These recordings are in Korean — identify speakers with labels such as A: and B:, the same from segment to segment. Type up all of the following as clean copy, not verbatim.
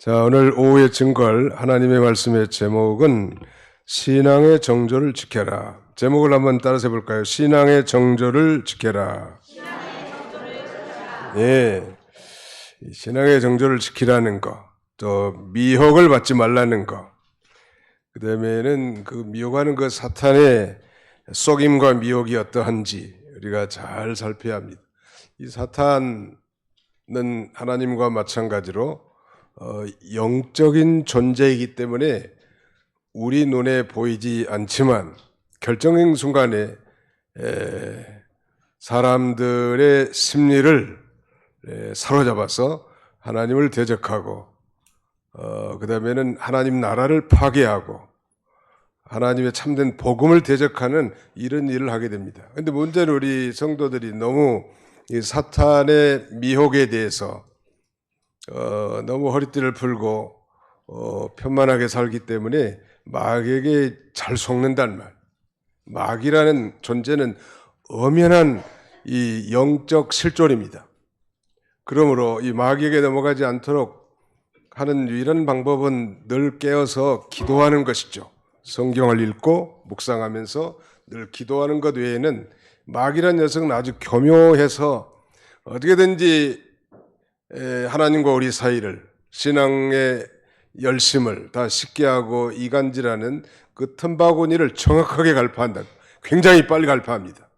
A: 자, 오늘 오후의 증거할 하나님의 말씀의 제목은 신앙의 정조를 지켜라. 제목을 한번 따라서 해볼까요? 신앙의 정조를 지켜라. 예, 신앙의 정조를 지키라는 거, 또 미혹을 받지 말라는 거, 그 다음에는 그 미혹하는 그 사탄의 속임과 미혹이 어떠한지 우리가 잘 살펴야 합니다. 이 사탄은 하나님과 마찬가지로 영적인 존재이기 때문에 우리 눈에 보이지 않지만 결정적인 순간에 사람들의 심리를 사로잡아서 하나님을 대적하고 그 다음에는 하나님 나라를 파괴하고 하나님의 참된 복음을 대적하는 이런 일을 하게 됩니다. 그런데 문제는 우리 성도들이 너무 이 사탄의 미혹에 대해서 너무 허리띠를 풀고 편만하게 살기 때문에 마귀에게 잘 속는단 말. 마귀라는 존재는 엄연한 이 영적 실존입니다. 그러므로 이 마귀에게 넘어가지 않도록 하는 유일한 방법은 늘 깨어서 기도하는 것이죠. 성경을 읽고 묵상하면서 늘 기도하는 것 외에는 마귀라는 녀석은 아주 교묘해서 어떻게든지 하나님과 우리 사이를 신앙의 열심을 다 쉽게 하고 이간질하는 그 틈바구니를 정확하게 갈파한다. 굉장히 빨리 갈파합니다.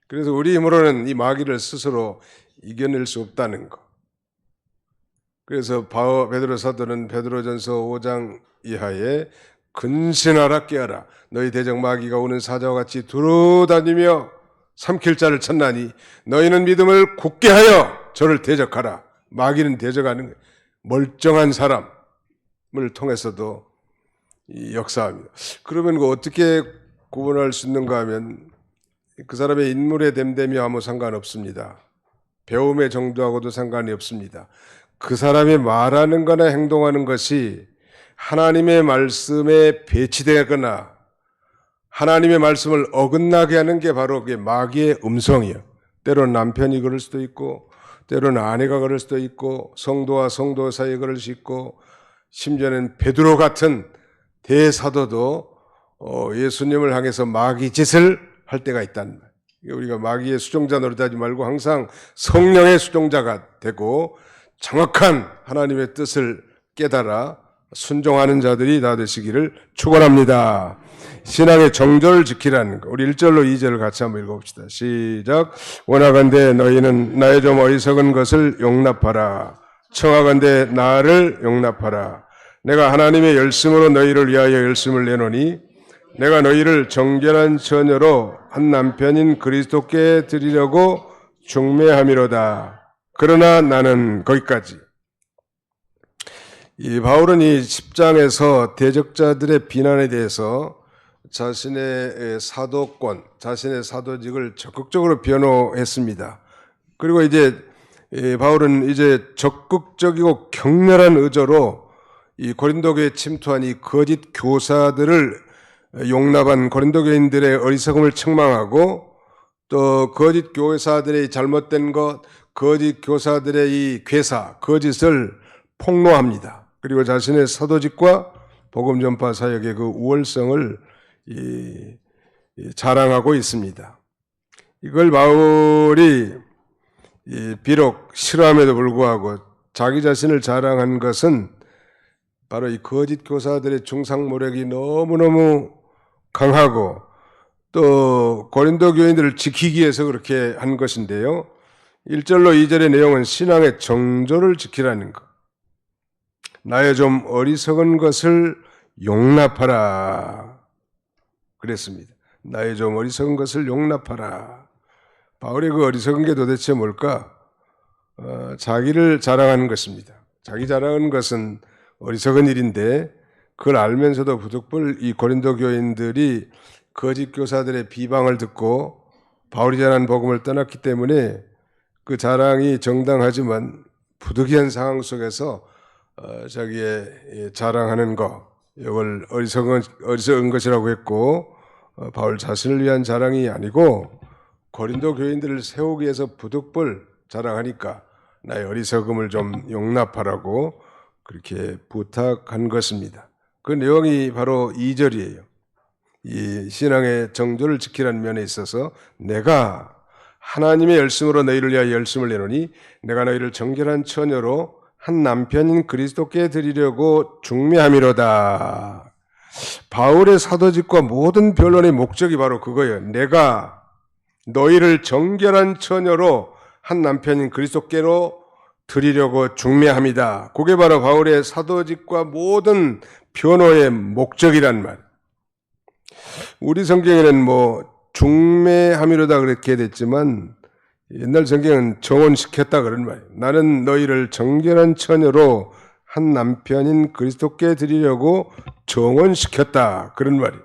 A: 그래서 우리 힘으로는 이 마귀를 스스로 이겨낼 수 없다는 거. 그래서 베드로 사도는 베드로전서 5장 이하에 근신하라 깨어라. 너희 대적 마귀가 오는 사자와 같이 두루다니며 삼킬 자를 찾나니 너희는 믿음을 굳게 하여 저를 대적하라. 마귀는 대적하는 멀쩡한 사람을 통해서도 역사합니다. 그러면 어떻게 구분할 수 있는가 하면 그 사람의 인물의 됨됨이 아무 상관없습니다. 배움의 정도하고도 상관이 없습니다. 그 사람이 말하는 거나 행동하는 것이 하나님의 말씀에 배치되거나 하나님의 말씀을 어긋나게 하는 게 바로 그게 마귀의 음성이에요. 때로는 남편이 그럴 수도 있고 때로는 아내가 그럴 수도 있고 성도와 성도 사이에 그럴 수 있고 심지어는 베드로 같은 대사도도 예수님을 향해서 마귀 짓을 할 때가 있다는 말. 우리가 마귀의 수종자 노릇하지 말고 항상 성령의 수종자가 되고 정확한 하나님의 뜻을 깨달아 순종하는 자들이 다 되시기를 축원합니다. 신앙의 정조를 지키라는 거. 우리 1절로 2절을 같이 한번 읽어봅시다. 시작. 원하건대 너희는 나의 좀 어리석은 것을 용납하라. 청하건대 나를 용납하라. 내가 하나님의 열심으로 너희를 위하여 열심을 내노니 내가 너희를 정결한 처녀로 한 남편인 그리스도께 드리려고 중매함이로다. 그러나 나는 거기까지. 이 바울은 이 10장에서 대적자들의 비난에 대해서 자신의 사도권, 자신의 사도직을 적극적으로 변호했습니다. 그리고 이제 바울은 이제 적극적이고 격렬한 의조로 이 고린도교에 침투한 이 거짓 교사들을 용납한 고린도 교인들의 어리석음을 책망하고 또 거짓 교사들의 잘못된 것, 거짓 교사들의 이 괴사, 거짓을 폭로합니다. 그리고 자신의 사도직과 복음 전파 사역의 그 우월성을 자랑하고 있습니다. 이걸 바울이 비록 싫어함에도 불구하고 자기 자신을 자랑한 것은 바로 이 거짓 교사들의 중상모략이 너무너무 강하고 또 고린도 교인들을 지키기 위해서 그렇게 한 것인데요. 1절로 2절의 내용은 신앙의 정조를 지키라는 것. 나의 좀 어리석은 것을 용납하라. 그랬습니다. 나의 좀 어리석은 것을 용납하라. 바울의 그 어리석은 게 도대체 뭘까? 자기를 자랑하는 것입니다. 자기 자랑하는 것은 어리석은 일인데 그걸 알면서도 부득불 이 고린도 교인들이 거짓 교사들의 비방을 듣고 바울이 전한 복음을 떠났기 때문에 그 자랑이 정당하지만 부득이한 상황 속에서 자기의 자랑하는 것, 이걸 어리석은 것이라고 했고 바울 자신을 위한 자랑이 아니고 고린도 교인들을 세우기 위해서 부득불 자랑하니까 나의 어리석음을 좀 용납하라고 그렇게 부탁한 것입니다. 그 내용이 바로 2절이에요. 이 신앙의 정조를 지키라는 면에 있어서 내가 하나님의 열심으로 너희를 위하여 열심을 내노니 내가 너희를 정결한 처녀로 한 남편인 그리스도께 드리려고 중매함이로다. 바울의 사도직과 모든 변론의 목적이 바로 그거예요. 내가 너희를 정결한 처녀로 한 남편인 그리스도께로 드리려고 중매함이다. 그게 바로 바울의 사도직과 모든 변호의 목적이란 말. 우리 성경에는 중매함이로다 그렇게 됐지만 옛날 성경은 정혼시켰다 그런 말이에요. 나는 너희를 정결한 처녀로 한 남편인 그리스도께 드리려고 정혼시켰다 그런 말이에요.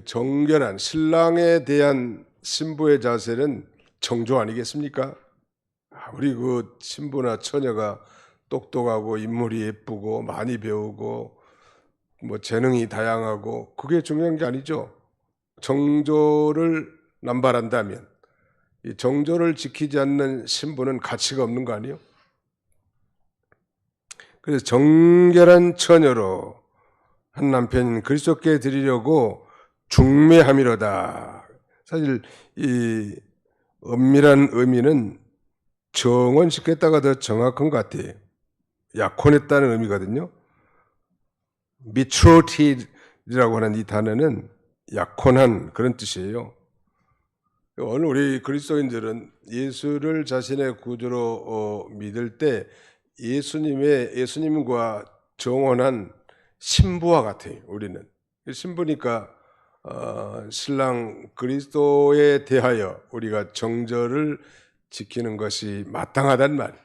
A: 정결한 신랑에 대한 신부의 자세는 정조 아니겠습니까? 우리 그 신부나 처녀가 똑똑하고 인물이 예쁘고 많이 배우고 재능이 다양하고 그게 중요한 게 아니죠. 정조를 남발한다면 이 정조를 지키지 않는 신부는 가치가 없는 거 아니에요? 그래서 정결한 처녀로 한 남편인 그리스도께 드리려고 중매함이로다. 사실 이 엄밀한 의미는 정혼시켰다가 더 정확한 것 같아요. 약혼했다는 의미거든요. betrothed라고 하는 이 단어는 약혼한 그런 뜻이에요. 오늘 우리 그리스도인들은 예수를 자신의 구주로 믿을 때 예수님과 정혼한 신부와 같아요. 우리는 신부니까 신랑 그리스도에 대하여 우리가 정절을 지키는 것이 마땅하단 말이에요.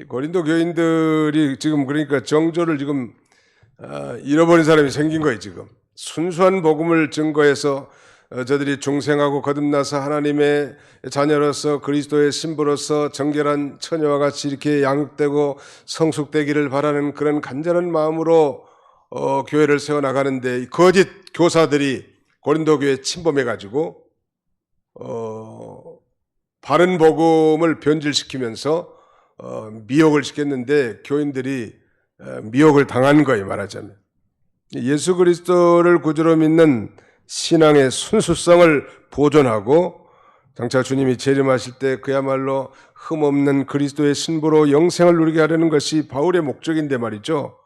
A: 고린도 교인들이 지금 그러니까 정절을 지금 잃어버린 사람이 생긴 거예요. 지금 순수한 복음을 증거해서 저들이 중생하고 거듭나서 하나님의 자녀로서 그리스도의 신부로서 정결한 처녀와 같이 이렇게 양육되고 성숙되기를 바라는 그런 간절한 마음으로 교회를 세워나가는데 거짓 교사들이 고린도 교회에 침범해가지고 바른 복음을 변질시키면서 미혹을 시켰는데 교인들이 미혹을 당한 거예요. 말하자면 예수 그리스도를 구주로 믿는 신앙의 순수성을 보존하고 장차 주님이 재림하실 때 그야말로 흠없는 그리스도의 신부로 영생을 누리게 하려는 것이 바울의 목적인데 말이죠.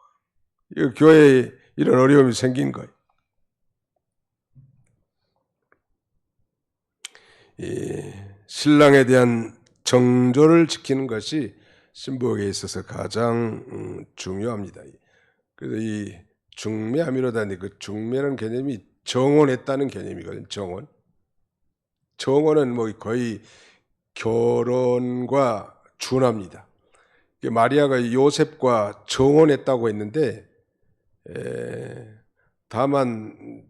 A: 교회에 이런 어려움이 생긴 거예요. 이 신랑에 대한 정조를 지키는 것이 신부에게 있어서 가장 중요합니다. 그래서 이 중매함이로다니 그 중매라는 개념이 정혼했다는 개념이거든요. 정혼은 거의 결혼과 준합니다. 마리아가 요셉과 정혼했다고 했는데 다만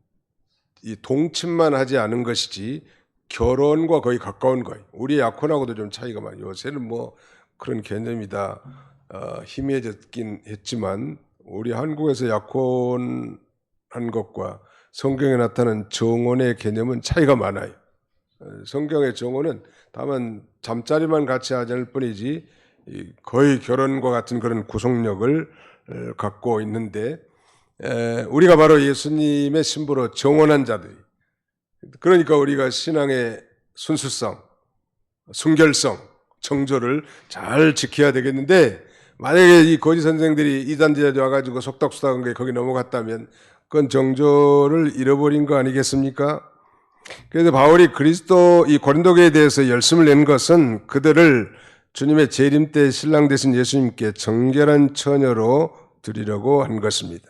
A: 이 동침만 하지 않은 것이지 결혼과 거의 가까운 거예요. 우리 약혼하고도 좀 차이가 많아요. 요새는 그런 개념이다 희미해졌긴 했지만 우리 한국에서 약혼한 것과 성경에 나타난 정혼의 개념은 차이가 많아요. 성경의 정혼은 다만 잠자리만 같이 하지 않을 뿐이지 거의 결혼과 같은 그런 구속력을 갖고 있는데 우리가 바로 예수님의 신부로 정혼한 자들이 그러니까 우리가 신앙의 순수성, 순결성, 정조를 잘 지켜야 되겠는데 만약에 이 거짓 선생들이 이단지자들 와가지고 속닥속닥한 게 거기 넘어갔다면 그건 정조를 잃어버린 거 아니겠습니까? 그래서 바울이 이 고린도교에 대해서 열심을 낸 것은 그들을 주님의 재림 때 신랑 되신 예수님께 정결한 처녀로 드리려고 한 것입니다.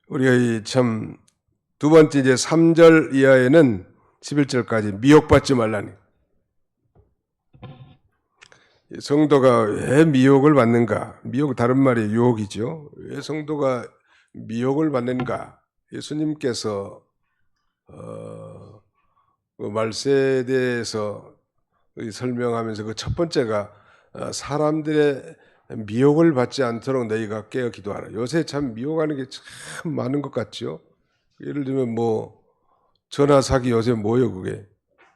A: 우리가 참 두 번째 이제 3절 이하에는 11절까지 미혹받지 말라는 성도가 왜 미혹을 받는가? 미혹 다른 말이 유혹이죠. 왜 성도가 미혹을 받는가? 예수님께서 말세에 대해서 설명하면서 그 첫 번째가 사람들의 미혹을 받지 않도록 너희가 깨어 기도하라. 요새 참 미혹하는 게 참 많은 것 같죠. 예를 들면 전화 사기 요새 뭐예요 그게?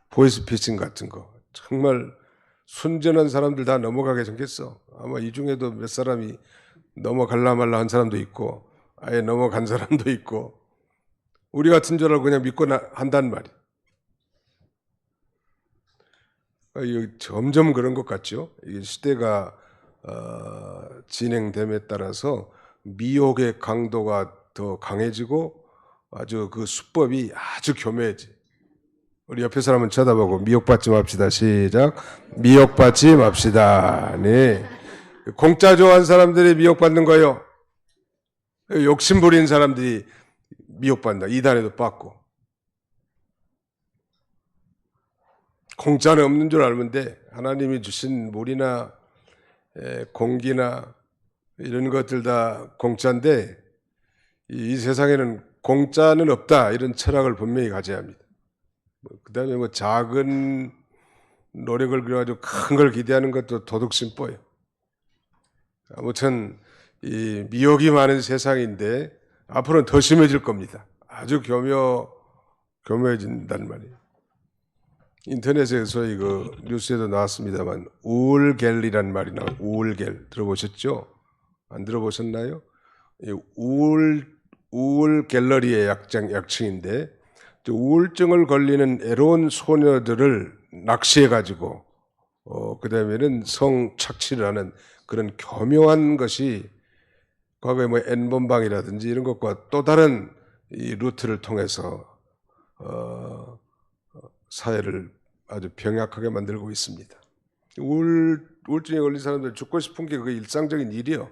A: 보이스피싱 같은 거. 정말 순전한 사람들 다 넘어가게 생겼어. 아마 이 중에도 몇 사람이 넘어갈라 말라 한 사람도 있고 아예 넘어간 사람도 있고 우리 같은 줄 알고 그냥 믿고 한단 말이야. 점점 그런 것 같죠. 이 시대가 진행됨에 따라서 미혹의 강도가 더 강해지고 아주 그 수법이 아주 교묘해지. 우리 옆에 사람은 쳐다보고 미혹받지 맙시다. 시작. 미혹받지 맙시다. 네. 공짜 좋아하는 사람들이 미혹받는 거예요. 욕심 부리는 사람들이 미혹받는다. 이단에도 빠고. 공짜는 없는 줄 알면 돼. 하나님이 주신 물이나 공기나 이런 것들 다 공짜인데 이 세상에는 공짜는 없다. 이런 철학을 분명히 가져야 합니다. 그 다음에 뭐 작은 노력을 그려가지고 큰 걸 기대하는 것도 도둑심보예요. 아무튼 이 미혹이 많은 세상인데 앞으로는 더 심해질 겁니다. 아주 교묘해진단 말이에요. 인터넷에서 소위 그 뉴스에도 나왔습니다만 우울갤이라는 말이 나와요. 우울갤 들어보셨죠? 안 들어보셨나요? 우울 갤러리의 약칭인데 우울증을 걸리는 애로운 소녀들을 납치해가지고 그 다음에는 성착취를 하는 그런 교묘한 것이 과거에 뭐 N번방이라든지 이런 것과 또 다른 이 루트를 통해서 사회를 아주 병약하게 만들고 있습니다. 우울증에 걸린 사람들 죽고 싶은 게 그게 일상적인 일이요.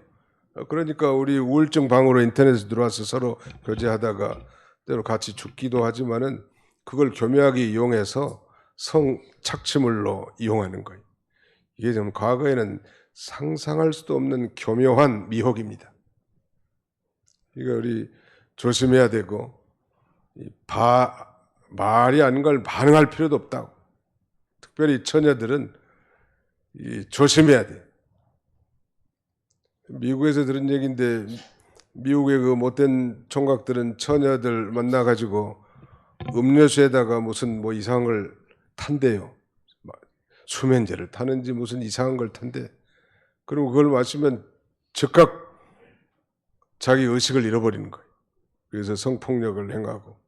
A: 그러니까 우리 우울증 방으로 인터넷에 들어와서 서로 교제하다가 때로 같이 죽기도 하지만은 그걸 교묘하게 이용해서 성착취물로 이용하는 거예요. 이게 좀 과거에는 상상할 수도 없는 교묘한 미혹입니다. 이거 우리 조심해야 되고 말이 아닌 걸 반응할 필요도 없다고. 특별히 처녀들은 조심해야 돼. 미국에서 들은 얘기인데 미국의 그 못된 총각들은 처녀들 만나가지고 음료수에다가 무슨 뭐 이상한 걸 탄대요. 수면제를 타는지 무슨 이상한 걸 탄대. 그리고 그걸 마시면 즉각 자기 의식을 잃어버리는 거예요. 그래서 성폭력을 행하고.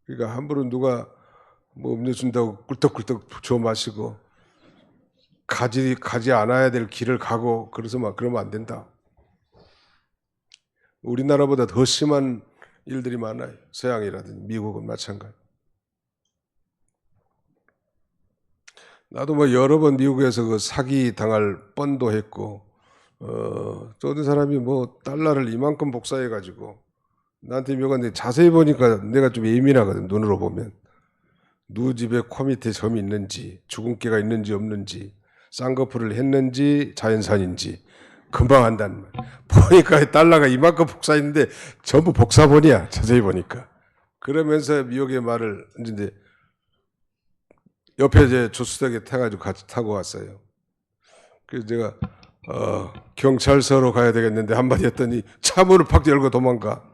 A: 그러니까 함부로 누가 뭐 음료수 준다고 꿀떡꿀떡 줘 마시고 가지 않아야 될 길을 가고 그래서 막 그러면 안 된다. 우리나라보다 더 심한 일들이 많아요. 서양이라든지 미국은 마찬가지. 나도 뭐 여러 번 미국에서 그 사기 당할 뻔도 했고 또 어떤 사람이 뭐 달러를 이만큼 복사해가지고 나한테 묘한데 자세히 보니까 내가 좀 예민하거든. 눈으로 보면 누구 집에 코 밑에 점이 있는지 주근깨가 있는지 없는지 쌍꺼풀을 했는지 자연산인지 금방 안다는 말. 보니까 달러가 이만큼 복사했는데 전부 복사본이야. 자세히 보니까. 그러면서 미혹의 말을 이제 옆에 이제 조수석에 타가지고 같이 타고 왔어요. 그래서 제가 경찰서로 가야 되겠는데 한마디 했더니 차 문을 팍 열고 도망가.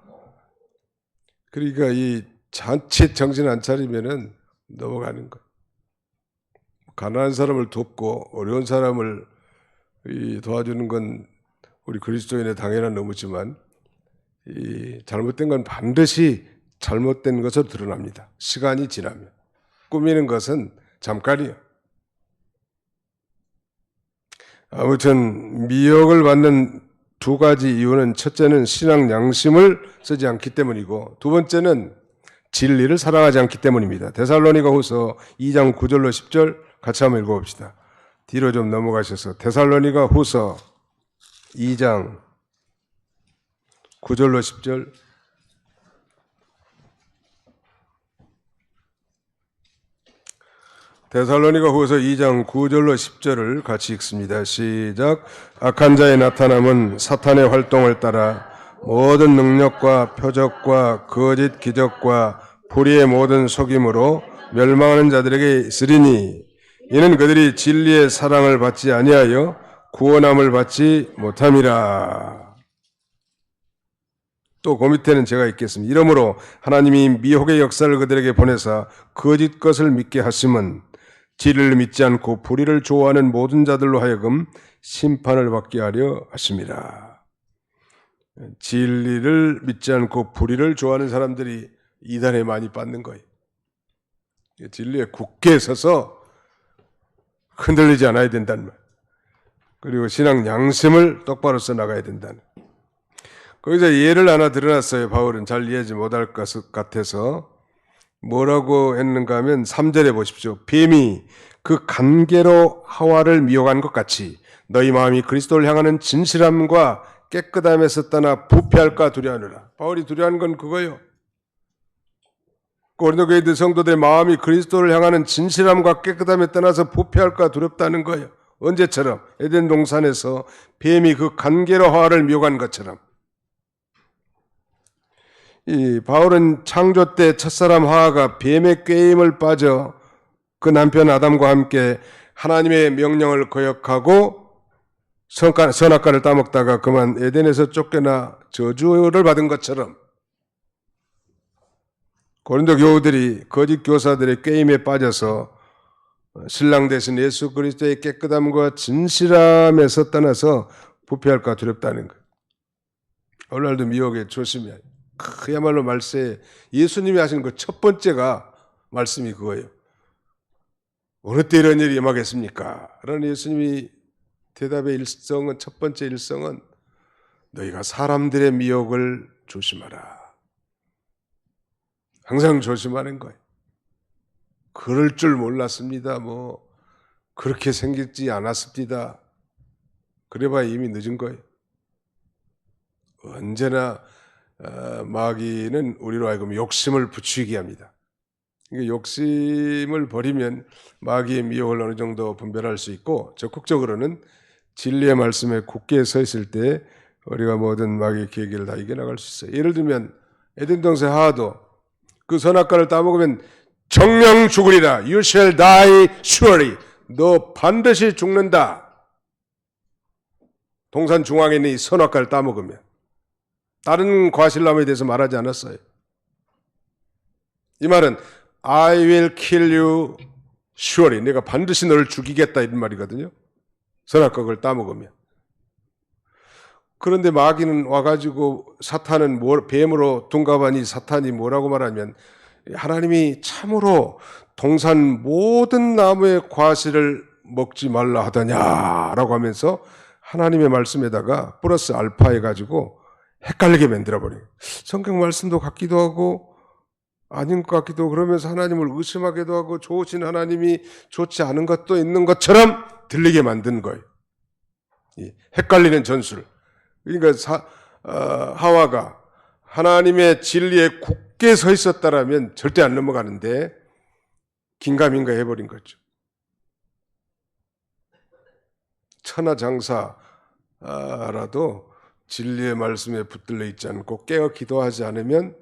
A: 그러니까 이 자칫 정신 안 차리면은 넘어가는 거예요. 가난한 사람을 돕고 어려운 사람을 도와주는 건 우리 그리스도인의 당연한 의무지만 이 잘못된 건 반드시 잘못된 것으로 드러납니다. 시간이 지나면. 꾸미는 것은 잠깐이요. 아무튼 미혹을 받는 두 가지 이유는 첫째는 신앙 양심을 쓰지 않기 때문이고 두 번째는 진리를 사랑하지 않기 때문입니다. 데살로니가후서 2장 9절로 10절 같이 한번 읽어봅시다. 뒤로 좀 넘어가셔서 데살로니가후서 2장 9절로 10절 데살로니가후서 2장 9절로 10절을 같이 읽습니다. 시작. 악한 자의 나타남은 사탄의 활동을 따라 모든 능력과 표적과 거짓 기적과 불의의 모든 속임으로 멸망하는 자들에게 있으리니 이는 그들이 진리의 사랑을 받지 아니하여 구원함을 받지 못함이라. 또 그 밑에는 제가 읽겠습니다. 이러므로 하나님이 미혹의 역사를 그들에게 보내사 거짓 것을 믿게 하심은 진리를 믿지 않고 불의를 좋아하는 모든 자들로 하여금 심판을 받게 하려 하십니다. 진리를 믿지 않고 불의를 좋아하는 사람들이 이단에 많이 빠는 거예요. 진리에 굳게 서서 흔들리지 않아야 된다는 말. 그리고 신앙 양심을 똑바로 써나가야 된다는. 거기서 예를 하나 들어놨어요. 바울은 잘 이해하지 못할 것 같아서. 뭐라고 했는가 하면 3절에 보십시오. 뱀이 그 간계로 하와를 미혹한 것 같이 너희 마음이 그리스도를 향하는 진실함과 깨끗함에서 떠나 부패할까 두려워하노라. 바울이 두려워하는 건 그거예요. 고린도 교회 성도들의 마음이 그리스도를 향하는 진실함과 깨끗함에 떠나서 부패할까 두렵다는 거예요. 언제처럼 에덴 동산에서 뱀이 그 간계로 하와를 미혹한 것처럼. 이 바울은 창조 때 첫사람 하와가 뱀의 꾀임을 빠져 그 남편 아담과 함께 하나님의 명령을 거역하고 선악과를 따먹다가 그만 에덴에서 쫓겨나 저주를 받은 것처럼 고린도 교우들이 거짓 교사들의 꾀임에 빠져서 신랑 되신 예수 그리스도의 깨끗함과 진실함에서 떠나서 부패할까 두렵다는 거예요. 오늘날도 미혹에 조심해야 해요. 그야말로 말세 예수님이 하신 그 첫 번째가 말씀이 그거예요. 어느 때 이런 일이 임하겠습니까? 라는 예수님이 대답의 일성은 첫 번째 일성은 너희가 사람들의 미혹을 조심하라. 항상 조심하는 거예요. 그럴 줄 몰랐습니다. 그렇게 생기지 않았습니다. 그래봐야 이미 늦은 거예요. 언제나 마귀는 우리로 하여금 욕심을 부추기게 합니다. 욕심을 버리면 마귀의 미혹을 어느 정도 분별할 수 있고 적극적으로는 진리의 말씀에 굳게 서 있을 때 우리가 모든 마귀의 계기를 다 이겨나갈 수 있어요. 예를 들면 에덴 동산 하와도 그 선악과를 따먹으면 정령 죽으리라. You shall die surely. 너 반드시 죽는다. 동산 중앙에 있는 이 선악과를 따먹으면. 다른 과실나무에 대해서 말하지 않았어요. 이 말은 I will kill you surely. 내가 반드시 너를 죽이겠다 이런 말이거든요. 선악과 그걸 따먹으면. 그런데 마귀는 와가지고 사탄은 뱀으로 둔갑하니 사탄이 뭐라고 말하면 하나님이 참으로 동산 모든 나무의 과실을 먹지 말라 하더냐라고 하면서 하나님의 말씀에다가 플러스 알파 해가지고 헷갈리게 만들어버려요. 성경 말씀도 같기도 하고 아닌 것 같기도 하고 그러면서 하나님을 의심하기도 하고 좋으신 하나님이 좋지 않은 것도 있는 것처럼 들리게 만든 거예요. 헷갈리는 전술. 그러니까 하와가 하나님의 진리에 굳게 서 있었다라면 절대 안 넘어가는데 긴가민가 해버린 거죠. 천하장사라도 진리의 말씀에 붙들려 있지 않고 깨어 기도하지 않으면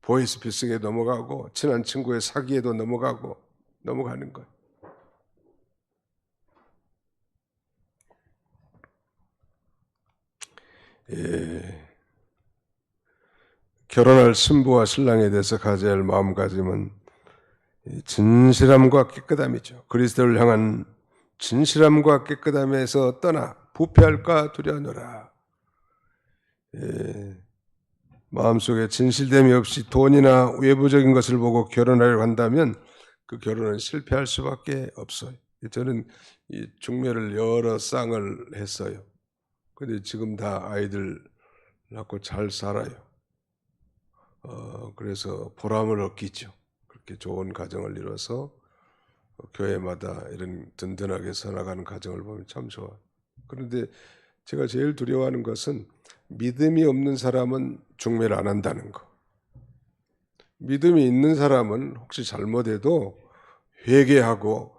A: 보이스피싱에 넘어가고 친한 친구의 사기에도 넘어가는 거예요. 결혼할 신부와 신랑에 대해서 가져야 할 마음가짐은 진실함과 깨끗함이죠. 그리스도를 향한 진실함과 깨끗함에서 떠나 부패할까 두려워하노라. 마음속에 진실됨이 없이 돈이나 외부적인 것을 보고 결혼하려고 한다면 그 결혼은 실패할 수밖에 없어요. 저는 이 중매를 여러 쌍을 했어요. 근데 지금 다 아이들 낳고 잘 살아요. 그래서 보람을 얻기죠. 그렇게 좋은 가정을 이뤄서 교회마다 이런 든든하게 서나가는 가정을 보면 참 좋아요. 그런데 제가 제일 두려워하는 것은 믿음이 없는 사람은 중매를 안 한다는 거. 믿음이 있는 사람은 혹시 잘못해도 회개하고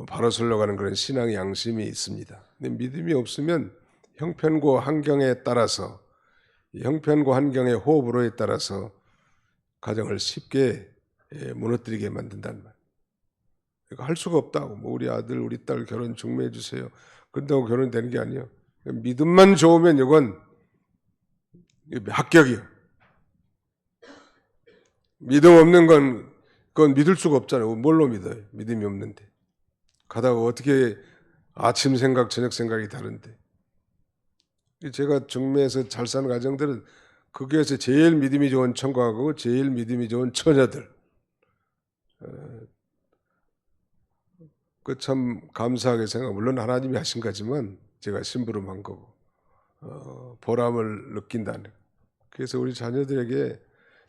A: 바로 설러가는 그런 신앙의 양심이 있습니다. 근데 믿음이 없으면 형편과 환경에 따라서 형편과 환경의 호불호에 따라서 가정을 쉽게 무너뜨리게 만든다는 말. 할 수가 없다고. 우리 아들, 우리 딸 결혼 중매해 주세요. 그런다고 결혼되는 게 아니에요. 믿음만 좋으면 이건 합격이에요. 믿음 없는 건 그건 믿을 수가 없잖아요. 뭘로 믿어요? 믿음이 없는데. 가다가 어떻게 아침 생각, 저녁 생각이 다른데. 제가 중매에서 잘 사는 가정들은 거기에서 제일 믿음이 좋은 청과하고 제일 믿음이 좋은 처녀들. 그 참 감사하게 생각. 물론 하나님이 하신 거지만 제가 심부름한 거고 보람을 느낀다는. 그래서 우리 자녀들에게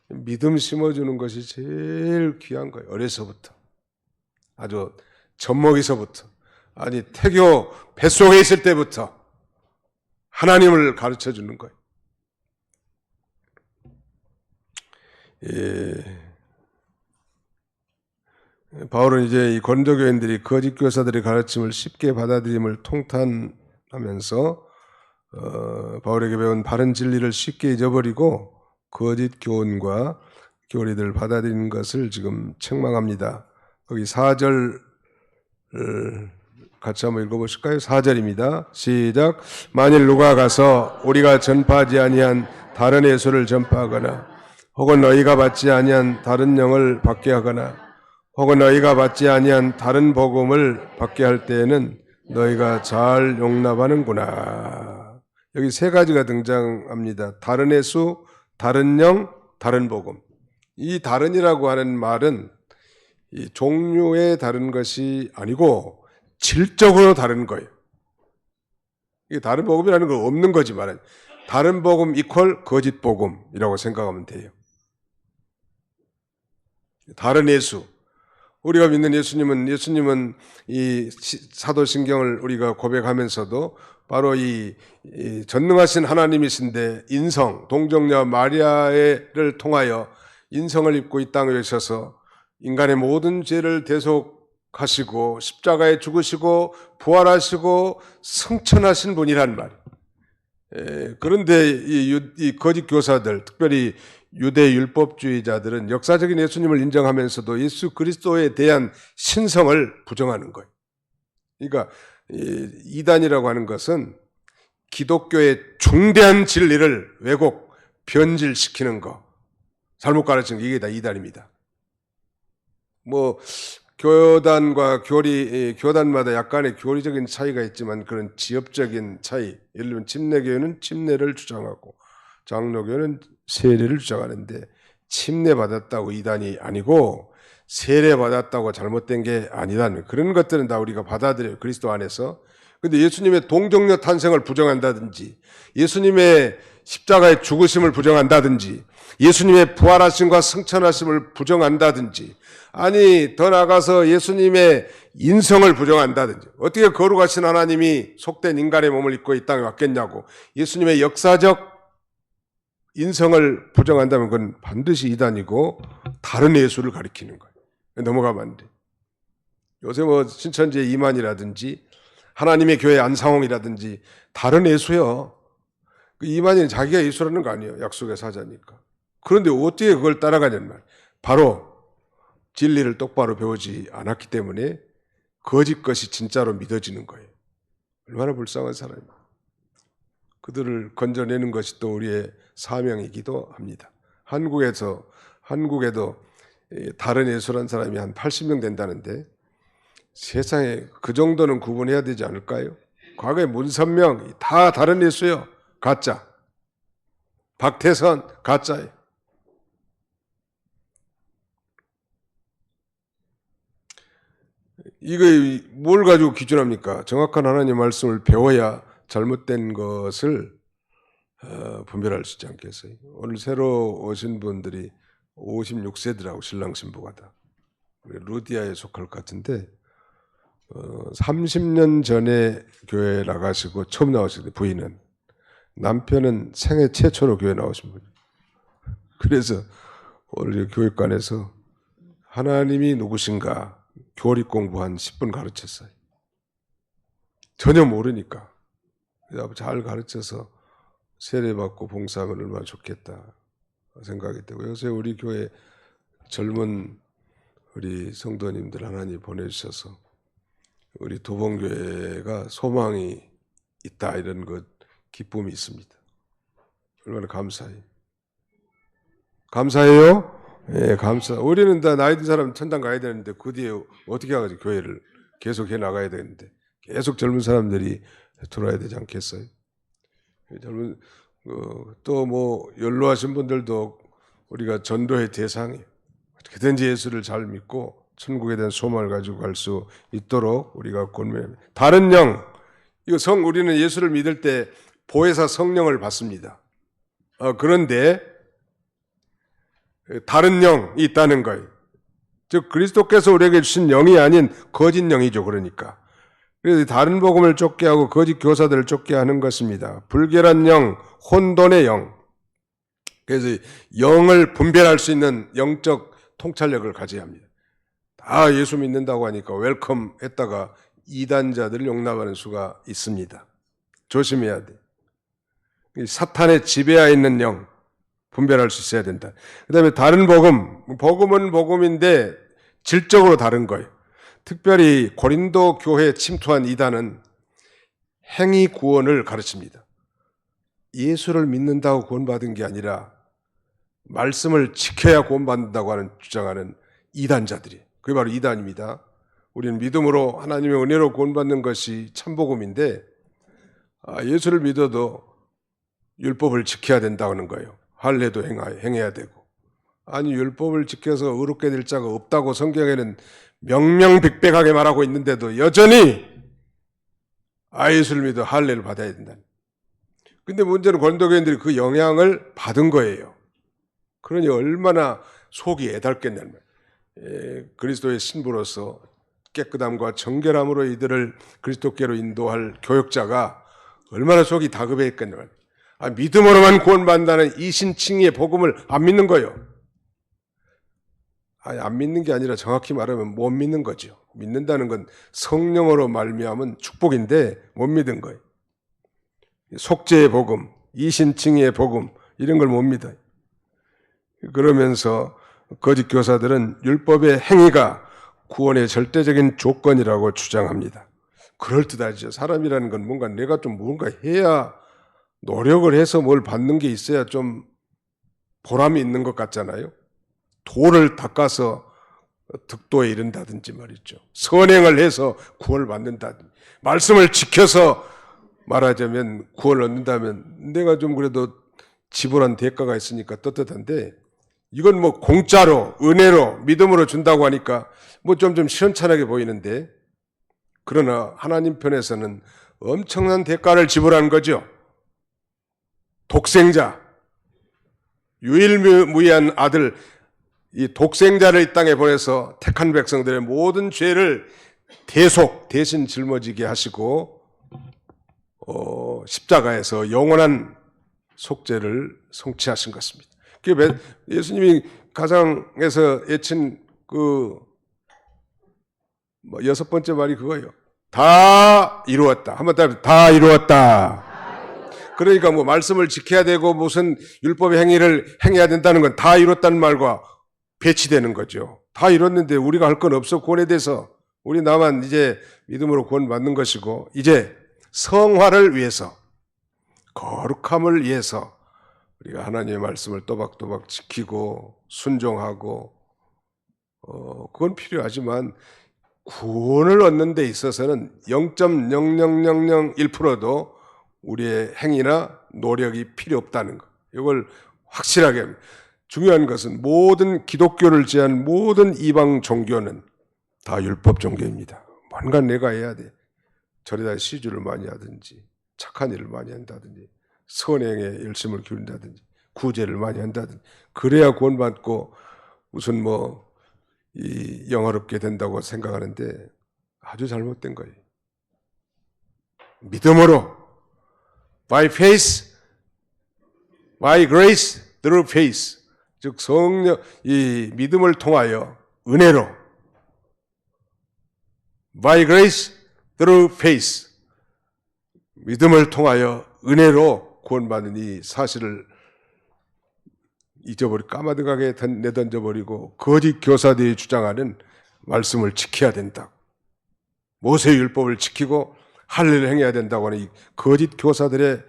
A: 믿음 심어주는 것이 제일 귀한 거예요. 어려서부터. 아주 젖먹이서부터. 아니 태교 뱃속에 있을 때부터 하나님을 가르쳐 주는 거예요. 바울은 이제 이 고린도 교인들이 거짓 교사들의 가르침을 쉽게 받아들임을 통탄하면서 바울에게 배운 바른 진리를 쉽게 잊어버리고 거짓 교훈과 교리들을 받아들이는 것을 지금 책망합니다. 거기 4절 같이 한번 읽어보실까요? 4절입니다. 시작. 만일 누가 가서 우리가 전파하지 아니한 다른 예수를 전파하거나 혹은 너희가 받지 아니한 다른 영을 받게 하거나 혹은 너희가 받지 아니한 다른 복음을 받게 할 때에는 너희가 잘 용납하는구나. 여기 세 가지가 등장합니다. 다른 예수, 다른 영, 다른 복음. 이 다른이라고 하는 말은 이 종류의 다른 것이 아니고 질적으로 다른 거예요. 이게 다른 복음이라는 건 없는 거지만 다른 복음 이퀄 거짓 복음이라고 생각하면 돼요. 다른 예수. 우리가 믿는 예수님은 이 사도신경을 우리가 고백하면서도 바로 이 전능하신 하나님이신데 인성, 동정녀 마리아를 통하여 인성을 입고 이 땅에 오셔서 인간의 모든 죄를 대속하시고 십자가에 죽으시고 부활하시고 승천하신 분이란 말이에요. 그런데 이 거짓 교사들, 특별히 유대 율법주의자들은 역사적인 예수님을 인정하면서도 예수 그리스도에 대한 신성을 부정하는 거예요. 그러니까 이단이라고 하는 것은 기독교의 중대한 진리를 왜곡, 변질시키는 거, 잘못 가르치는 게 이게 다 이단입니다. 교단마다 약간의 교리적인 차이가 있지만 그런 지엽적인 차이, 예를 들면 침례교회는 침례를 주장하고 장로교회는 세례를 주장하는데 침례받았다고 이단이 아니고 세례받았다고 잘못된 게 아니라는 그런 것들은 다 우리가 받아들여요. 그리스도 안에서. 그런데 예수님의 동정녀 탄생을 부정한다든지 예수님의 십자가의 죽으심을 부정한다든지 예수님의 부활하심과 승천하심을 부정한다든지 아니 더 나아가서 예수님의 인성을 부정한다든지 어떻게 거룩하신 하나님이 속된 인간의 몸을 입고 이 땅에 왔겠냐고 예수님의 역사적 인성을 부정한다면 그건 반드시 이단이고 다른 예수를 가리키는 거예요. 넘어가면 안 돼. 요새 신천지의 이만이라든지 하나님의 교회 안상홍이라든지 다른 예수요. 그 이만희는 자기가 예수라는 거 아니에요. 약속의 사자니까. 그런데 어떻게 그걸 따라가냐는 말. 바로 진리를 똑바로 배우지 않았기 때문에 거짓 것이 진짜로 믿어지는 거예요. 얼마나 불쌍한 사람이에요. 그들을 건져내는 것이 또 우리의 사명이기도 합니다. 한국에도 다른 예수란 사람이 한 80명 된다는데 세상에 그 정도는 구분해야 되지 않을까요? 과거에 문선명 다 다른 예수예요. 가짜. 박태선 가짜예요. 이거 뭘 가지고 기준합니까? 정확한 하나님 말씀을 배워야 잘못된 것을 분별할 수 있지 않겠어요? 오늘 새로 오신 분들이 56세들하고 신랑 신부가 다 루디아에 속할 것 같은데 30년 전에 교회 나가시고 처음 나오실 때 부인은 남편은 생애 최초로 교회 나오신 분이에요. 그래서 오늘 교육관에서 하나님이 누구신가 교리 공부 한 10분 가르쳤어요. 전혀 모르니까. 잘 가르쳐서 세례받고 봉사하면 얼마나 좋겠다 생각이 되고 요새 우리 교회 젊은 우리 성도님들 하나님 보내주셔서 우리 도봉교회가 소망이 있다 이런 것 기쁨이 있습니다. 얼마나 감사해요. 감사해요. 예, 감사. 우리는 다 나이 든 사람 천당 가야 되는데 그 뒤에 어떻게 하지? 교회를 계속 해 나가야 되는데 계속 젊은 사람들이 들어야 되지 않겠어요? 젊은 또 뭐 연로하신 분들도 우리가 전도의 대상이 어떻게든지 예수를 잘 믿고 천국에 대한 소망을 가지고 갈 수 있도록 우리가 권면합니다. 다른 영, 이거 우리는 예수를 믿을 때 보혜사 성령을 받습니다. 그런데 다른 영이 있다는 거예요. 즉 그리스도께서 우리에게 주신 영이 아닌 거짓 영이죠. 그러니까. 그래서 다른 복음을 쫓게 하고 거짓 교사들을 쫓게 하는 것입니다. 불결한 영, 혼돈의 영. 그래서 영을 분별할 수 있는 영적 통찰력을 가져야 합니다. 다 예수 믿는다고 하니까 웰컴 했다가 이단자들을 용납하는 수가 있습니다. 조심해야 돼. 사탄의 지배하에 있는 영 분별할 수 있어야 된다. 그 다음에 다른 복음은 복음인데 질적으로 다른 거예요. 특별히 고린도 교회에 침투한 이단은 행위 구원을 가르칩니다. 예수를 믿는다고 구원받은 게 아니라 말씀을 지켜야 구원받는다고 주장하는 이단자들이, 그게 바로 이단입니다. 우리는 믿음으로 하나님의 은혜로 구원받는 것이 참복음인데 예수를 믿어도 율법을 지켜야 된다는 거예요. 할례도 행해야 되고. 아니 율법을 지켜서 의롭게 될 자가 없다고 성경에는 명명백백하게 말하고 있는데도 여전히 예수를 믿어 할례를 받아야 된다. 근데 문제는 고린도교인들이 그 영향을 받은 거예요. 그러니 얼마나 속이 애달겠냐는 말이에요. 그리스도의 신부로서 깨끗함과 정결함으로 이들을 그리스도께로 인도할 교역자가 얼마나 속이 다급했겠냐는 말이에요. 믿음으로만 구원받는다는 이신칭의의 복음을 안 믿는 거예요. 안 믿는 게 아니라 정확히 말하면 못 믿는 거죠. 믿는다는 건 성령으로 말미암은 축복인데 못 믿은 거예요. 속죄의 복음, 이신칭의의 복음 이런 걸 못 믿어요. 그러면서 거짓 교사들은 율법의 행위가 구원의 절대적인 조건이라고 주장합니다. 그럴듯하죠. 사람이라는 건 뭔가 내가 좀 뭔가 해야 노력을 해서 뭘 받는 게 있어야 좀 보람이 있는 것 같잖아요. 돌을 닦아서 득도에 이른다든지 말이죠. 선행을 해서 구원을 받는다든지, 말씀을 지켜서 말하자면 구원을 얻는다면 내가 좀 그래도 지불한 대가가 있으니까 떳떳한데, 이건 뭐 공짜로 은혜로 믿음으로 준다고 하니까 뭐 좀 시원찮게 보이는데, 그러나 하나님 편에서는 엄청난 대가를 지불한 거죠. 독생자, 유일무이한 아들, 이 독생자를 이 땅에 보내서 택한 백성들의 모든 죄를 대신 짊어지게 하시고 십자가에서 영원한 속죄를 성취하신 것입니다. 예수님이 가장에서 외친 여섯 번째 말이 그거예요. 다 이루었다. 한번 더 다 이루었다. 그러니까 뭐 말씀을 지켜야 되고 무슨 율법의 행위를 행해야 된다는 건 다 이뤘다는 말과 배치되는 거죠. 다 이뤘는데 우리가 할 건 없어. 구원에 대해서 우리 나만 이제 믿음으로 구원받는 것이고, 이제 성화를 위해서, 거룩함을 위해서 우리가 하나님의 말씀을 또박또박 지키고 순종하고 그건 필요하지만 구원을 얻는 데 있어서는 0.0001%도 우리의 행위나 노력이 필요 없다는 것. 이걸 확실하게 합니다. 중요한 것은 모든 기독교를 제한 모든 이방 종교는 다 율법 종교입니다. 뭔가 내가 해야 돼. 절에다 시주를 많이 하든지 착한 일을 많이 한다든지 선행에 열심을 기울인다든지 구제를 많이 한다든지 그래야 구원받고 무슨 영화롭게 된다고 생각하는데 아주 잘못된 거예요. 믿음으로 by faith, by grace, through faith. 즉 성령, 이 믿음을 통하여 은혜로 by grace, through faith. 믿음을 통하여 은혜로 구원받는 이 사실을 까마득하게 내던져버리고 거짓 교사들이 주장하는 말씀을 지켜야 된다. 모세의 율법을 지키고 할례를 행해야 된다고 하는 이 거짓 교사들의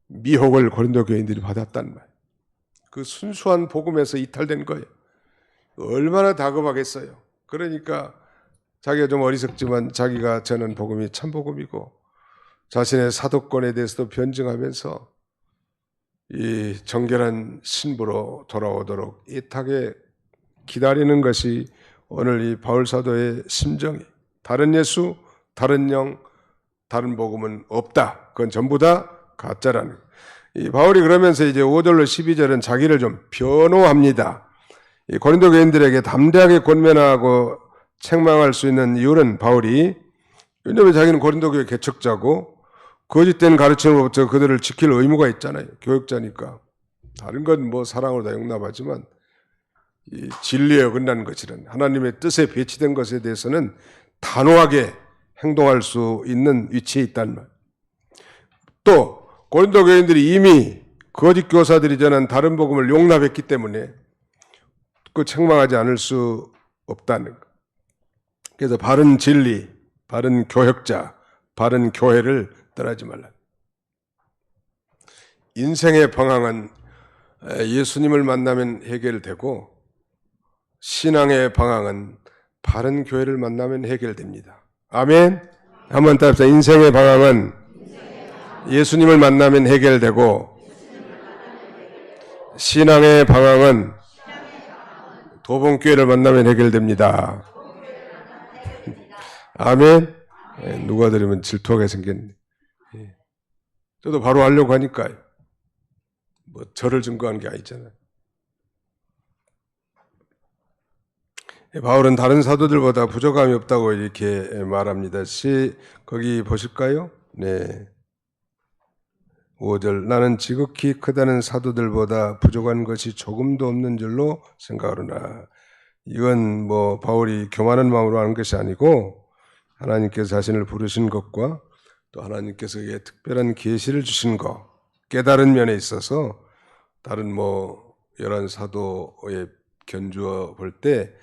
A: 미혹을 고린도 교인들이 받았단 말이에요. 그 순수한 복음에서 이탈된 거예요. 얼마나 다급하겠어요. 그러니까 자기가 좀 어리석지만 자기가 전한 복음이 참 복음이고 자신의 사도권에 대해서도 변증하면서 이 정결한 신부로 돌아오도록 애타게 기다리는 것이 오늘 이 바울 사도의 심정이. 다른 예수, 다른 영, 다른 복음은 없다. 그건 전부 다 가짜라는. 이 바울이 그러면서 이제 5절로 12절은 자기를 좀 변호합니다. 이 고린도 교인들에게 담대하게 권면하고 책망할 수 있는 이유는 바울이, 왜냐하면 자기는 고린도 교회 개척자고 거짓된 가르침으로부터 그들을 지킬 의무가 있잖아요. 교육자니까. 다른 건 뭐 사랑으로 다 용납하지만 이 진리에 어긋나는 것이란, 하나님의 뜻에 배치된 것에 대해서는 단호하게 행동할 수 있는 위치에 있단 말. 또 고린도 교인들이 이미 거짓 교사들이 전한 다른 복음을 용납했기 때문에 그 책망하지 않을 수 없다는 것. 그래서 바른 진리, 바른 교역자, 바른 교회를 떠나지 말라. 인생의 방황은 예수님을 만나면 해결되고 신앙의 방황은 바른 교회를 만나면 해결됩니다. 아멘. 한번 따라합시다. 인생의 방황은 예수님을 만나면 해결되고 신앙의 방황은 도봉교회를 만나면 해결됩니다. 아멘. 누가 들으면 질투하게 생겼네. 저도 바로 하려고 하니까요. 뭐 저를 증거하는 게 아니잖아요. 바울은 다른 사도들보다 부족함이 없다고 이렇게 말합니다. 거기 보실까요? 네. 5절. 나는 지극히 크다는 사도들보다 부족한 것이 조금도 없는 줄로 생각하노라. 이건 뭐 바울이 교만한 마음으로 하는 것이 아니고 하나님께서 자신을 부르신 것과 또 하나님께서 이게 특별한 계시를 주신 것, 깨달은 면에 있어서 다른 뭐 열한 사도의 견주어 볼 때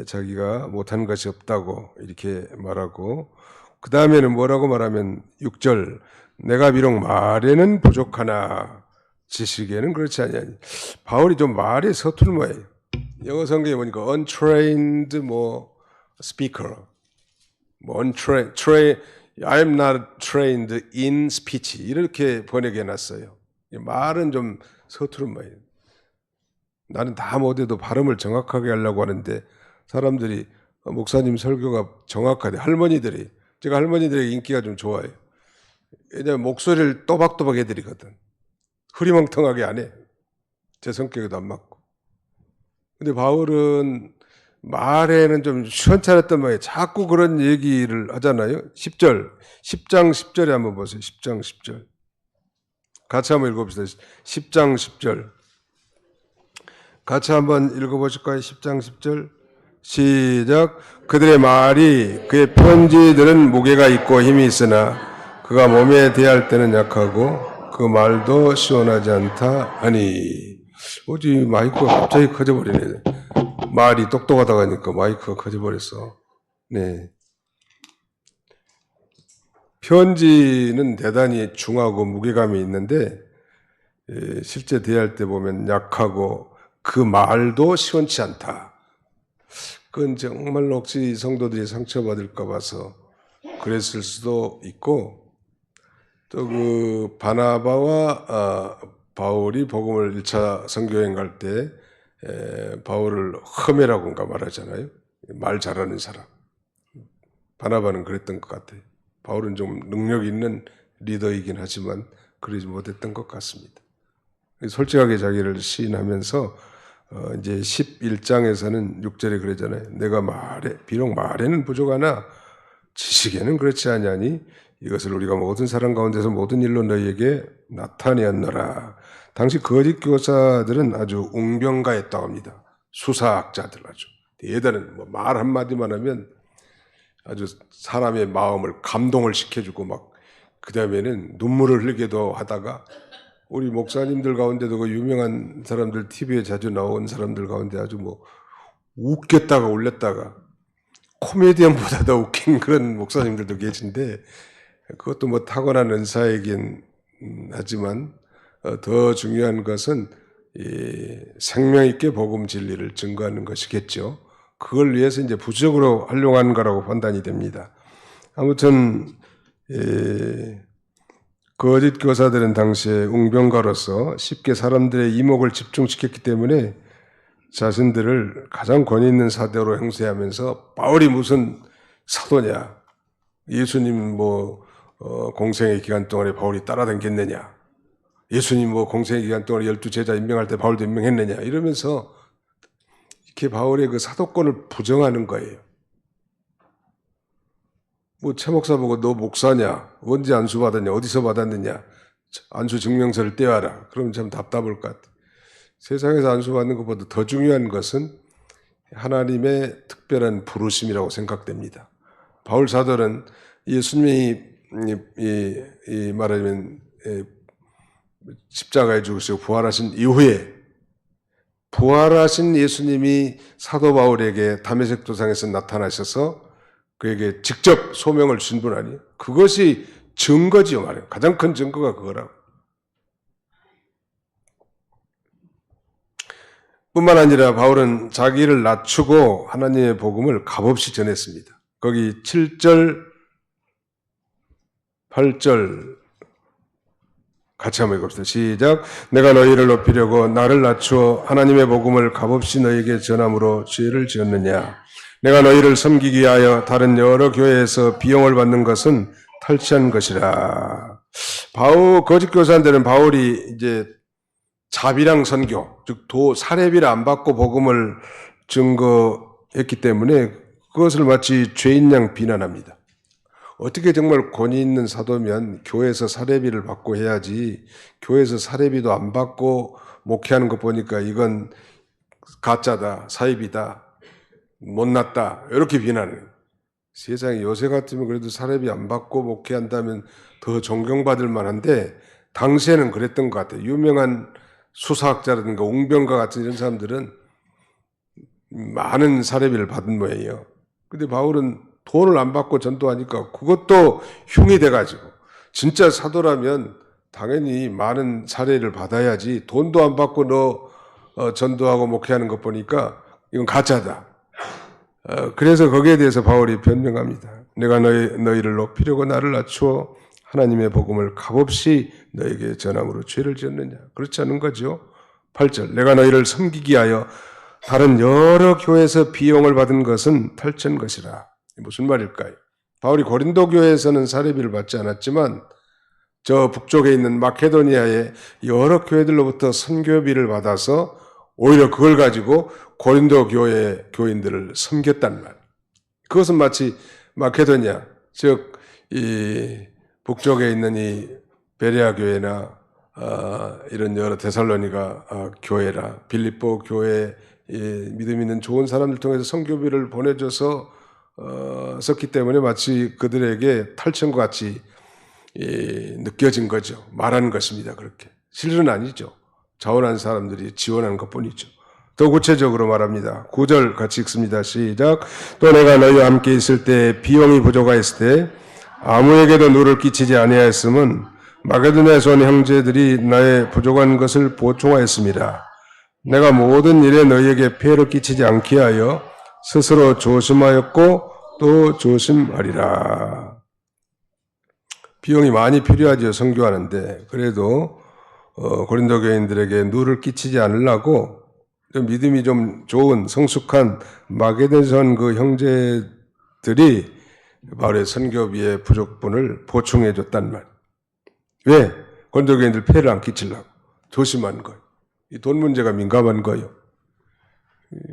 A: 자기가 못한 것이 없다고 이렇게 말하고, 그 다음에는 뭐라고 말하면 6절. 내가 비록 말에는 부족하나 지식에는 그렇지 아니하니. 바울이 좀 말에 서투른 모양이에요. 영어 성경에 보니까 untrained speaker, I'm not trained in speech 이렇게 번역해 놨어요. 말은 좀 서투른 모양이에요. 나는 다 못해도 발음을 정확하게 하려고 하는데 사람들이 목사님 설교가 정확하대. 제가 할머니들에게 인기가 좀 좋아요. 왜냐하면 목소리를 또박또박 해드리거든. 흐리멍텅하게 안 해. 제 성격에도 안 맞고. 근데 바울은 말에는 좀 시원찮았단 말이에요. 자꾸 그런 얘기를 하잖아요. 10절, 10장 10절에 한번 보세요. 10장 10절. 같이 한번 읽어봅시다. 10장 10절. 같이 한번 읽어보실까요? 10장 10절. 시작. 그들의 말이 그의 편지들은 무게가 있고 힘이 있으나 그가 몸에 대할 때는 약하고 그 말도 시원하지 않다 하니. 어디 마이크가 갑자기 커져버리네. 말이 똑똑하다 하니까 마이크가 커져버렸어. 네. 편지는 대단히 중하고 무게감이 있는데 실제 대할 때 보면 약하고 그 말도 시원치 않다. 그건 정말로 혹시 성도들이 상처받을까 봐서 그랬을 수도 있고, 또 그 바나바와 바울이 복음을 1차 선교여행 갈 때 바울을 흠이라고인가 말하잖아요. 말 잘하는 사람. 바나바는 그랬던 것 같아요. 바울은 좀 능력 있는 리더이긴 하지만 그러지 못했던 것 같습니다. 솔직하게 자기를 시인하면서 이제 11장에서는 6절에 그러잖아요. 내가 비록 말에는 부족하나 지식에는 그렇지 아니하니 이것을 우리가 모든 사람 가운데서 모든 일로 너희에게 나타내었노라. 당시 거짓 교사들은 아주 웅변가였다고 합니다. 수사학자들 아주 대단한 말 한마디만 하면 아주 사람의 마음을 감동을 시켜주고 그 다음에는 눈물을 흘리기도 하다가, 우리 목사님들 가운데도 그 유명한 사람들, TV에 자주 나온 사람들 가운데 아주 웃겼다가 울렸다가 코미디언보다 더 웃긴 그런 목사님들도 계신데, 그것도 타고난 은사이긴 하지만 더 중요한 것은 생명 있게 복음 진리를 증거하는 것이겠죠. 그걸 위해서 이제 부적으로 활용한 거라고 판단이 됩니다. 아무튼 거짓 교사들은 당시에 웅변가로서 쉽게 사람들의 이목을 집중시켰기 때문에 자신들을 가장 권위 있는 사도로 행세하면서 바울이 무슨 사도냐, 예수님 공생의 기간 동안에 바울이 따라다녔겠느냐, 예수님 공생의 기간 동안에 12제자 임명할 때 바울도 임명했느냐 이러면서 이렇게 바울의 그 사도권을 부정하는 거예요. 최 목사 보고 너 목사냐? 언제 안수 받았냐? 어디서 받았느냐? 안수 증명서를 떼와라. 그러면 참 답답할 것 같아. 세상에서 안수 받는 것보다 더 중요한 것은 하나님의 특별한 부르심이라고 생각됩니다. 바울 사도는 예수님이 말하자면 십자가에 죽으시고 부활하신 이후에 부활하신 예수님이 사도 바울에게 다메섹 도상에서 나타나셔서 그에게 직접 소명을 준 분 아니에요? 그것이 증거지요, 말이에요. 가장 큰 증거가 그거라고. 뿐만 아니라 바울은 자기를 낮추고 하나님의 복음을 값없이 전했습니다. 거기 7절, 8절 같이 한번 읽읍시다. 시작. 내가 너희를 높이려고 나를 낮추어 하나님의 복음을 값없이 너희에게 전함으로 죄를 지었느냐. 내가 너희를 섬기기 위하여 다른 여러 교회에서 비용을 받는 것은 탈취한 것이라. 거짓 교사들은 바울이 이제 자비랑 선교, 즉 사례비를 안 받고 복음을 증거했기 때문에 그것을 마치 죄인 양 비난합니다. 어떻게 정말 권위 있는 사도면 교회에서 사례비를 받고 해야지, 교회에서 사례비도 안 받고 목회하는 거 보니까 이건 가짜다, 사입이다, 못났다 이렇게 비난해요. 세상에 요새 같으면 그래도 사례비 안 받고 목회한다면 더 존경받을 만한데 당시에는 그랬던 것 같아요. 유명한 수사학자라든가 웅변가 같은 이런 사람들은 많은 사례비를 받은 모양이에요. 근데 바울은 돈을 안 받고 전도하니까 그것도 흉이 돼가지고 진짜 사도라면 당연히 많은 사례를 받아야지 돈도 안 받고 너 전도하고 목회하는 것 보니까 이건 가짜다. 그래서 거기에 대해서 바울이 변명합니다. 내가 너희를 높이려고 나를 낮추어 하나님의 복음을 값없이 너에게 전함으로 죄를 지었느냐. 그렇지 않은 거죠. 8절 내가 너희를 섬기기 위하여 다른 여러 교회에서 비용을 받은 것은 탈취한 것이라. 무슨 말일까요? 바울이 고린도 교회에서는 사례비를 받지 않았지만 저 북쪽에 있는 마케도니아의 여러 교회들로부터 선교비를 받아서 오히려 그걸 가지고 고린도 교회 교인들을 섬겼단 말. 그것은 마치 마케도니아, 즉 이 북쪽에 있는 이 베레아 교회나 이런 여러 데살로니가 교회라 빌립보 교회 믿음 있는 좋은 사람들 통해서 선교비를 보내줘서 썼기 때문에 마치 그들에게 탈취한 것 같이 느껴진 거죠. 말하는 것입니다. 그렇게. 실은 아니죠. 자원한 사람들이 지원하는 것뿐이죠. 더 구체적으로 말합니다. 9절 같이 읽습니다. 시작. 또 내가 너희와 함께 있을 때 비용이 부족하였을 때 아무에게도 누를 끼치지 아니하였음은 마게도냐에서 온 형제들이 나의 부족한 것을 보충하였습니다. 내가 모든 일에 너희에게 폐를 끼치지 않게 하여 스스로 조심하였고 또 조심하리라. 비용이 많이 필요하죠. 선교하는데. 그래도 고린도 교인들에게 누를 끼치지 않으려고 믿음이 좀 좋은 성숙한 마게도냐에서 온 그 형제들이 바울의 선교비의 부족분을 보충해 줬단 말. 왜? 고린도 교인들 폐를 안 끼치려고. 조심한 거예요. 이 돈 문제가 민감한 거예요.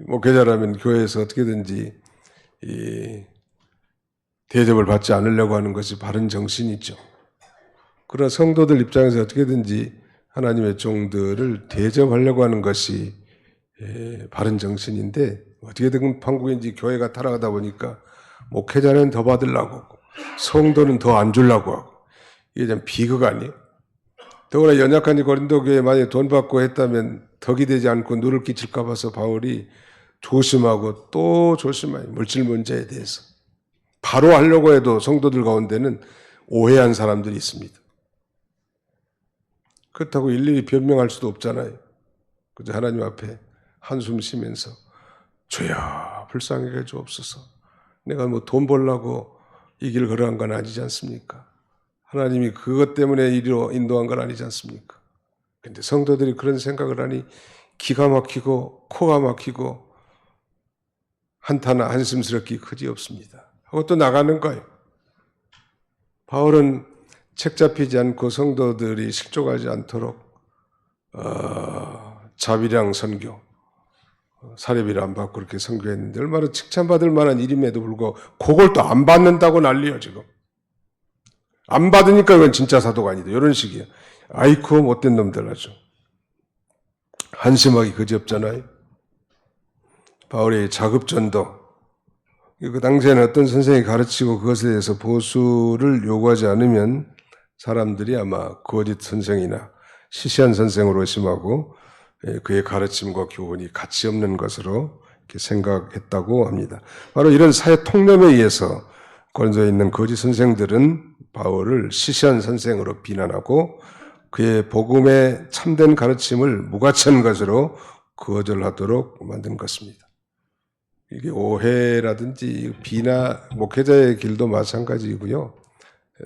A: 목회자라면 교회에서 어떻게든지 이 대접을 받지 않으려고 하는 것이 바른 정신이죠. 그러나 성도들 입장에서 어떻게든지 하나님의 종들을 대접하려고 하는 것이 바른 정신인데 어떻게든 한국인지 교회가 타락하다 보니까 목회자는 더 받으려고 하고 성도는 더 안 주려고 하고 이게 좀 비극 아니에요? 더구나 연약한 이 고린도 교회에 만약에 돈 받고 했다면 덕이 되지 않고 누를 끼칠까 봐서 바울이 조심하고 또 조심해요. 물질 문제에 대해서. 바로 하려고 해도 성도들 가운데는 오해한 사람들이 있습니다. 그렇다고 일일이 변명할 수도 없잖아요. 그저 하나님 앞에 한숨 쉬면서 주여 불쌍하게 주옵소서. 내가 뭐 돈 벌려고 이 길 걸어간 건 아니지 않습니까? 하나님이 그것 때문에 이리로 인도한 건 아니지 않습니까? 근데 성도들이 그런 생각을 하니 기가 막히고 코가 막히고 한탄 한심스럽기 그지없습니다. 하고 또 나가는 거예요. 바울은 책 잡히지 않고 성도들이 실족하지 않도록 자비량 선교, 사례비를 안 받고 그렇게 선교했는데 얼마나 칭찬받을 만한 일임에도 불구하고 그걸 또 안 받는다고 난리예요 지금. 안 받으니까 이건 진짜 사도가 아니다. 이런 식이에요. 아이쿠 못된 놈들 아주. 한심하기 그지없잖아요. 바울의 자급전도. 그 당시에는 어떤 선생이 가르치고 그것에 대해서 보수를 요구하지 않으면 사람들이 아마 거짓 선생이나 시시한 선생으로 의심하고 그의 가르침과 교훈이 가치 없는 것으로 이렇게 생각했다고 합니다. 바로 이런 사회 통념에 의해서 고린도에 있는 거짓 선생들은 바울을 시시한 선생으로 비난하고 그의 복음의 참된 가르침을 무가치한 것으로 거절하도록 만든 것입니다. 이게 오해라든지 비나 목회자의 길도 마찬가지이고요.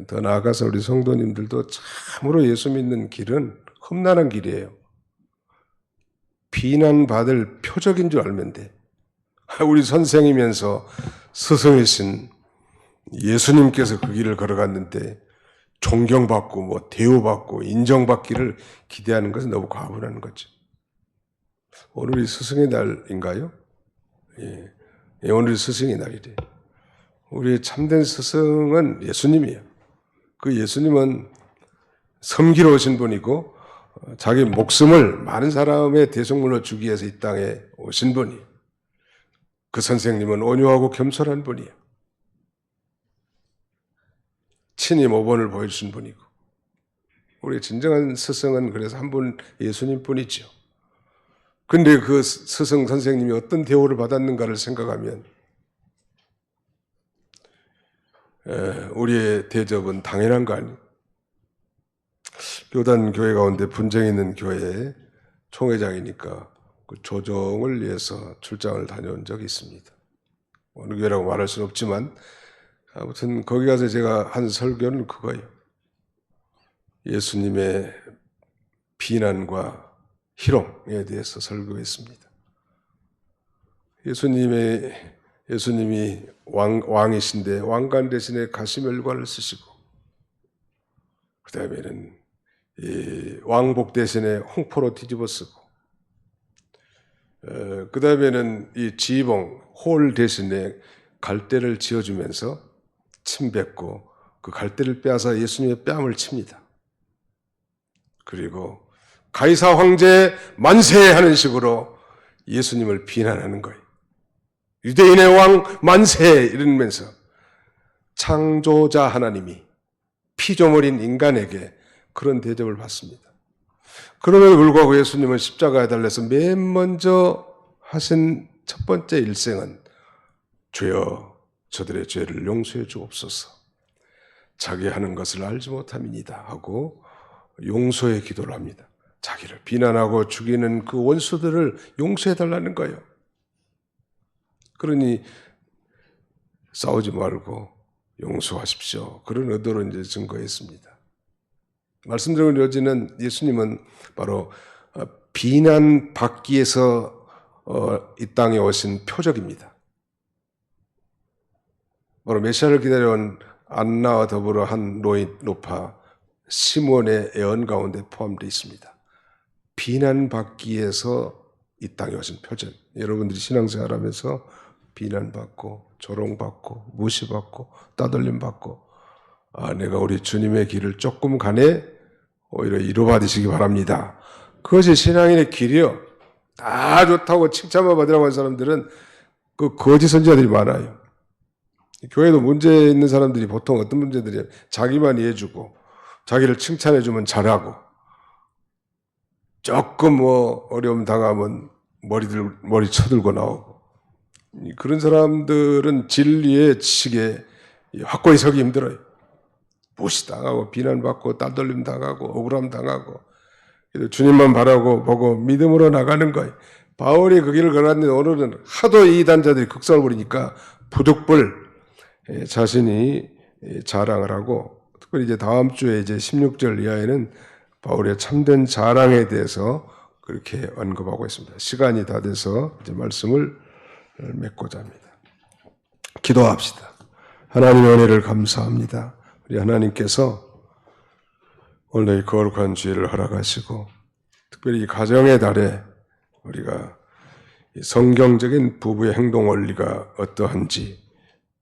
A: 더 나아가서 우리 성도님들도 참으로 예수 믿는 길은 험난한 길이에요. 비난받을 표적인 줄 알면 돼. 우리 선생이면서 스승이신 예수님께서 그 길을 걸어갔는데 존경받고 뭐 대우받고 인정받기를 기대하는 것은 너무 과분한 거죠. 오늘이 스승의 날인가요? 예, 오늘이 스승의 날이래. 우리의 참된 스승은 예수님이에요. 그 예수님은 섬기러 오신 분이고 자기 목숨을 많은 사람의 대속물로 주기 위해서 이 땅에 오신 분이에요. 그 선생님은 온유하고 겸손한 분이에요. 친히 모범을 보여주신 분이고 우리의 진정한 스승은 그래서 한 분 예수님뿐이죠. 그런데 그 스승 선생님이 어떤 대우를 받았는가를 생각하면 우리의 대접은 당연한 거 아니에요. 교단 교회 가운데 분쟁이 있는 교회에 총회장이니까 그 조정을 위해서 출장을 다녀온 적이 있습니다. 어느 교회라고 말할 수는 없지만 아무튼 거기 가서 제가 한 설교는 그거예요. 예수님의 비난과 희롱에 대해서 설교했습니다. 예수님이 왕이신데 왕관 대신에 가시멸관을 쓰시고 그 다음에는 왕복 대신에 홍포로 뒤집어 쓰고 그 다음에는 이 지붕 홀 대신에 갈대를 지어주면서 침 뱉고 그 갈대를 빼앗아 예수님의 뺨을 칩니다. 그리고 가이사 황제 만세 하는 식으로 예수님을 비난하는 거예요. 유대인의 왕 만세 이러면서 창조자 하나님이 피조물인 인간에게 그런 대접을 받습니다. 그럼에도 불구하고 예수님은 십자가에 달려서 맨 먼저 하신 첫 번째 일생은 주여 저들의 죄를 용서해 주옵소서. 자기 하는 것을 알지 못함이니이다 하고 용서의 기도를 합니다. 자기를 비난하고 죽이는 그 원수들을 용서해 달라는 거예요. 그러니 싸우지 말고 용서하십시오. 그런 의도로 이제 증거했습니다. 말씀드린 여지는 예수님은 바로 비난받기 위해서 이 땅에 오신 표적입니다. 바로 메시아를 기다려온 안나와 더불어 한 노파 시몬의 애언 가운데 포함되어 있습니다. 비난받기 위해서 이 땅에 오신 표적. 여러분들이 신앙생활하면서 비난받고 조롱받고 무시받고 따돌림받고 내가 우리 주님의 길을 조금 가네 오히려 이루받으시기 바랍니다. 그것이 신앙인의 길이요. 다 좋다고 칭찬만 받으라고 하는 사람들은 그 거짓 선지자들이 많아요. 교회도 문제 있는 사람들이 보통 어떤 문제들이에요? 자기만 이해해주고 자기를 칭찬해주면 잘하고 조금 뭐 어려움 당하면 머리 쳐들고 나오고 그런 사람들은 진리의 지식에 확고히 서기 힘들어요. 무시당하고 비난받고 따돌림 당하고 억울함 당하고 주님만 바라고 보고 믿음으로 나가는 거예요. 바울이 그 길을 걸었는데 오늘은 하도 이 이단자들이 극성을 부리니까 부득불 자신이 자랑을 하고, 특별히 이제 다음 주에 이제 16절 이하에는 바울의 참된 자랑에 대해서 그렇게 언급하고 있습니다. 시간이 다 돼서 이제 말씀을 맺고자 합니다. 기도합시다. 하나님의 은혜를 감사합니다. 우리 하나님께서 오늘 이 거룩한 주일을 허락하시고, 특별히 이 가정의 달에 우리가 성경적인 부부의 행동 원리가 어떠한지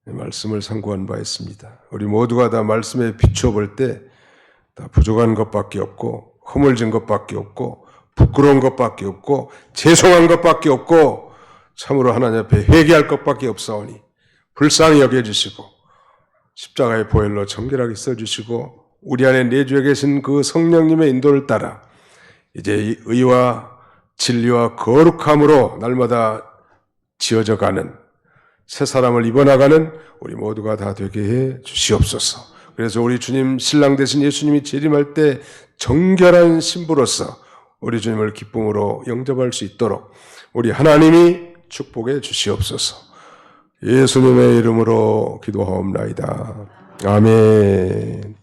A: 말씀을 상고한 바 있습니다. 우리 모두가 다 말씀에 비춰볼 때 다 부족한 것밖에 없고, 허물진 것밖에 없고, 부끄러운 것밖에 없고, 죄송한 것밖에 없고, 참으로 하나님 앞에 회개할 것밖에 없사오니 불쌍히 여겨주시고 십자가의 보혈로 정결하게 써주시고, 우리 안에 내주에 계신 그 성령님의 인도를 따라 이제 이 의와 진리와 거룩함으로 날마다 지어져 가는 새 사람을 입어나가는 우리 모두가 다 되게 해 주시옵소서. 그래서 우리 주님 신랑 되신 예수님이 재림할 때 정결한 신부로서 우리 주님을 기쁨으로 영접할 수 있도록 우리 하나님이 축복해 주시옵소서. 예수님의 이름으로 기도하옵나이다. 아멘.